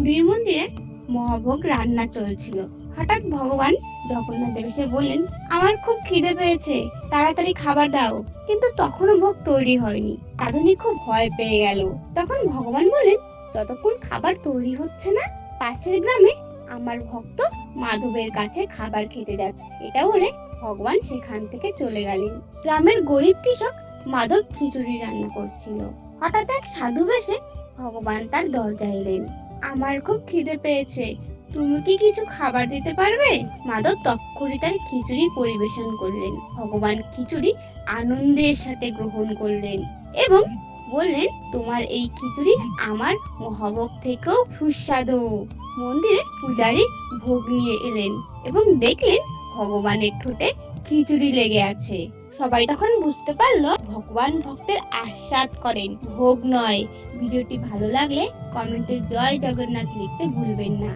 পুরীর মন্দিরে মহাভোগ রান্না চলছিল। হঠাৎ ভগবান জগন্নাথ এসে বললেন, আমার খুব খিদে পেয়েছে, তাড়াতাড়ি খাবার দাও। কিন্তু তখনও ভোগ তৈরি হয়নি। রাধুনী খুব ভয় পেয়ে গেল। তখন ভগবান বললেন, যতক্ষণ খাবার তৈরি হচ্ছে না, পাশের গ্রামে আমার ভক্ত মাধবের কাছে খাবার খেতে যাচ্ছে। এটা বলে ভগবান সেখান থেকে চলে গেলেন। গ্রামের গরিব কৃষক মাধব খিচুড়ি রান্না করছিল। হঠাৎ এক সাধু বেশে ভগবান তার দরজায় এলেন। আমার খুব খিদে পেয়েছে, তুমি কি কিছু খাবার দিতে পারবে? মাধব তক্ষুনি তার খিচুড়ি পরিবেশন করলেন। ভগবান খিচুড়ি আনন্দের সাথে গ্রহণ করলেন এবং বললেন, তোমার এই খিচুড়ি আমার মহাভোগ থেকেও সুস্বাদু। মন্দিরে পূজারী ভোগ নিয়ে এলেন এবং দেখলেন ভগবানের ঠোঁটে খিচুড়ি লেগে আছে। সবাই তখন বুঝতে পারলো ভগবান ভক্তের আস্বাদ করেন, ভোগ নয়। ভিডিওটি ভালো লাগলে কমেন্টে জয় জগন্নাথ লিখতে ভুলবেন না।